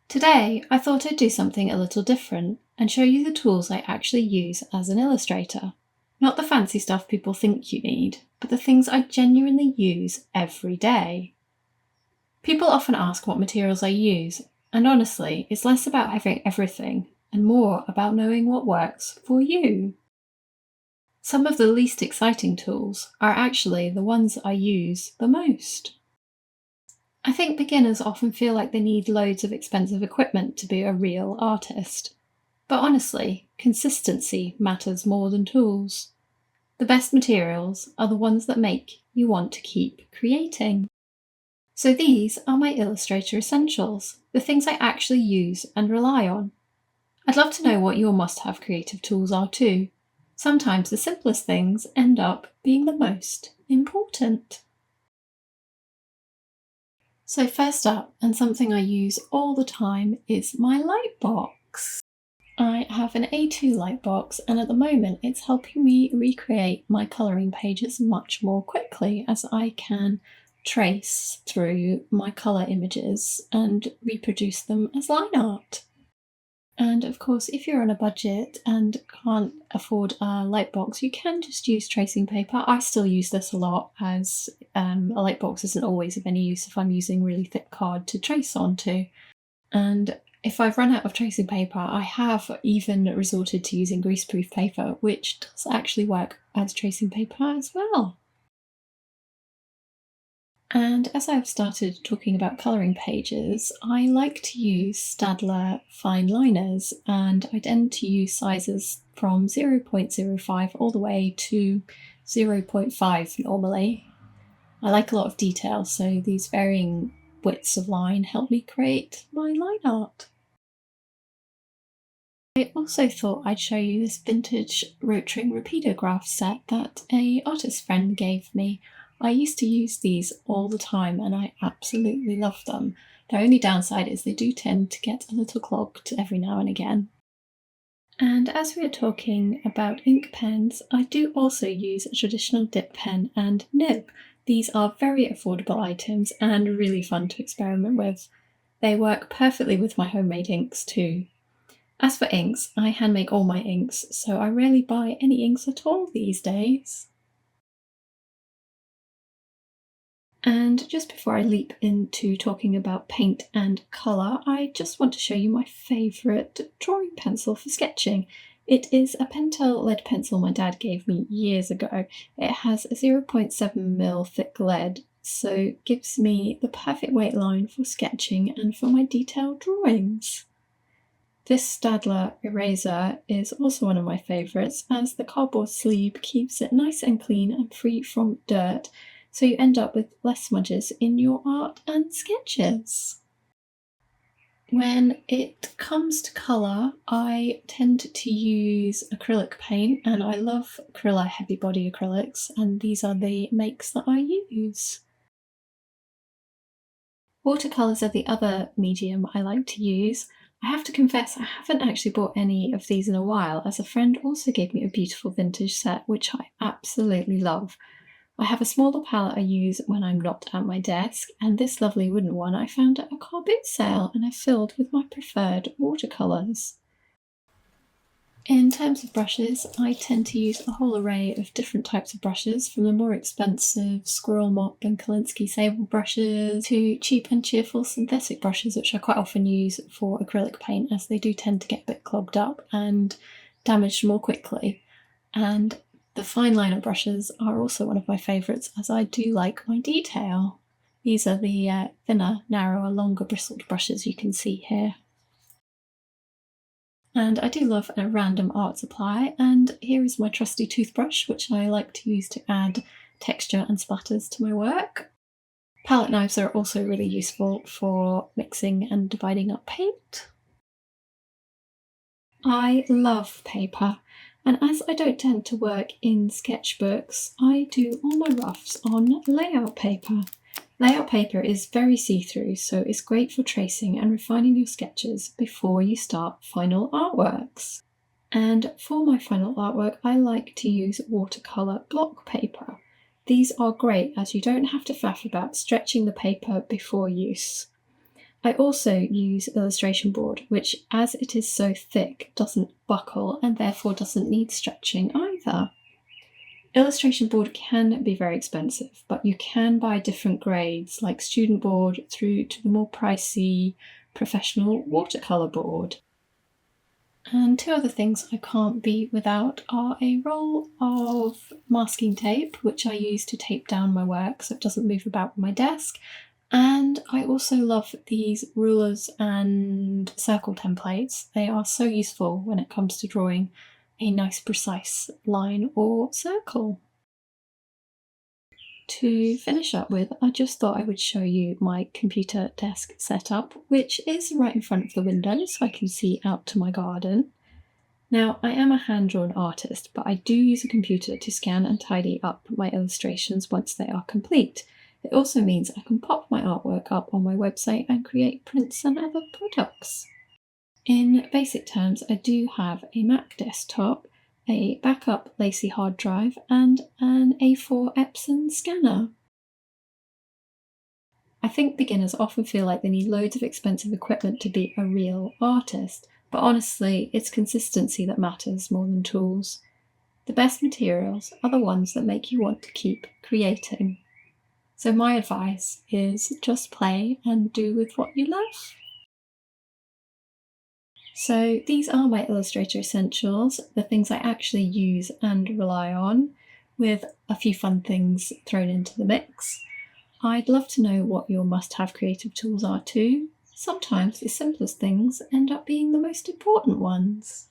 Today, I thought I'd do something a little different and show you the tools I actually use as an illustrator. Not the fancy stuff people think you need, but the things I genuinely use every day. People often ask what materials I use, and honestly, it's less about having everything and more about knowing what works for you. Some of the least exciting tools are actually the ones I use the most. I think beginners often feel like they need loads of expensive equipment to be a real artist. But honestly, consistency matters more than tools. The best materials are the ones that make you want to keep creating. So these are my Illustrator essentials, the things I actually use and rely on. I'd love to know what your must-have creative tools are too. Sometimes the simplest things end up being the most important. So first up, and something I use all the time, is my light box. I have an A2 light box, and at the moment it's helping me recreate my colouring pages much more quickly as I can trace through my colour images and reproduce them as line art. And of course, if you're on a budget and can't afford a light box, you can just use tracing paper. I still use this a lot, as a light box isn't always of any use if I'm using really thick card to trace onto. And if I've run out of tracing paper, I have even resorted to using greaseproof paper, which does actually work as tracing paper as well. And as I've started talking about colouring pages, I like to use Staedtler fineliners, and I tend to use sizes from 0.05 all the way to 0.5 normally. I like a lot of detail, so these varying widths of line help me create my line art. I also thought I'd show you this vintage Rotring Rapidograph set that an artist friend gave me. I used to use these all the time and I absolutely love them. Their only downside is they do tend to get a little clogged every now and again. And as we are talking about ink pens, I do also use a traditional dip pen and nib. These are very affordable items and really fun to experiment with. They work perfectly with my homemade inks too. As for inks, I hand make all my inks, so I rarely buy any inks at all these days. And just before I leap into talking about paint and colour, I just want to show you my favourite drawing pencil for sketching. It is a Pentel lead pencil my dad gave me years ago. It has a 0.7mm thick lead, so it gives me the perfect weight line for sketching and for my detailed drawings. This Staedtler eraser is also one of my favourites, as the cardboard sleeve keeps it nice and clean and free from dirt, so you end up with less smudges in your art and sketches. When it comes to colour, I tend to use acrylic paint, and I love Acrylic heavy body acrylics, and these are the makes that I use. Watercolours are the other medium I like to use. I have to confess I haven't actually bought any of these in a while, as a friend also gave me a beautiful vintage set which I absolutely love. I have a smaller palette I use when I'm not at my desk, and this lovely wooden one I found at a car boot sale and I filled with my preferred watercolours. In terms of brushes, I tend to use a whole array of different types of brushes, from the more expensive Squirrel Mop and Kolinsky Sable brushes to cheap and cheerful synthetic brushes, which I quite often use for acrylic paint, as they do tend to get a bit clogged up and damaged more quickly. And the fine liner brushes are also one of my favourites, as I do like my detail. These are the thinner, narrower, longer bristled brushes you can see here. And I do love a random art supply, and here is my trusty toothbrush, which I like to use to add texture and splatters to my work. Palette knives are also really useful for mixing and dividing up paint. I love paper, and as I don't tend to work in sketchbooks, I do all my roughs on layout paper. Layout paper is very see-through, so it's great for tracing and refining your sketches before you start final artworks. And for my final artwork, I like to use watercolour block paper. These are great as you don't have to faff about stretching the paper before use. I also use illustration board, which, as it is so thick, doesn't buckle and therefore doesn't need stretching either. Illustration board can be very expensive, but you can buy different grades like student board through to the more pricey professional watercolour board. And two other things I can't be without are a roll of masking tape, which I use to tape down my work so it doesn't move about on my desk. And I also love these rulers and circle templates. They are so useful when it comes to drawing a nice precise line or circle. To finish up with, I just thought I would show you my computer desk setup, which is right in front of the window so I can see out to my garden. Now, I am a hand-drawn artist, but I do use a computer to scan and tidy up my illustrations once they are complete. It also means I can pop my artwork up on my website and create prints and other products. In basic terms, I do have a Mac desktop, a backup Lacy hard drive, and an A4 Epson scanner. I think beginners often feel like they need loads of expensive equipment to be a real artist, but honestly, it's consistency that matters more than tools. The best materials are the ones that make you want to keep creating. So my advice is just play and do with what you love. So these are my Illustrator essentials, the things I actually use and rely on, with a few fun things thrown into the mix. I'd love to know what your must-have creative tools are too. Sometimes the simplest things end up being the most important ones.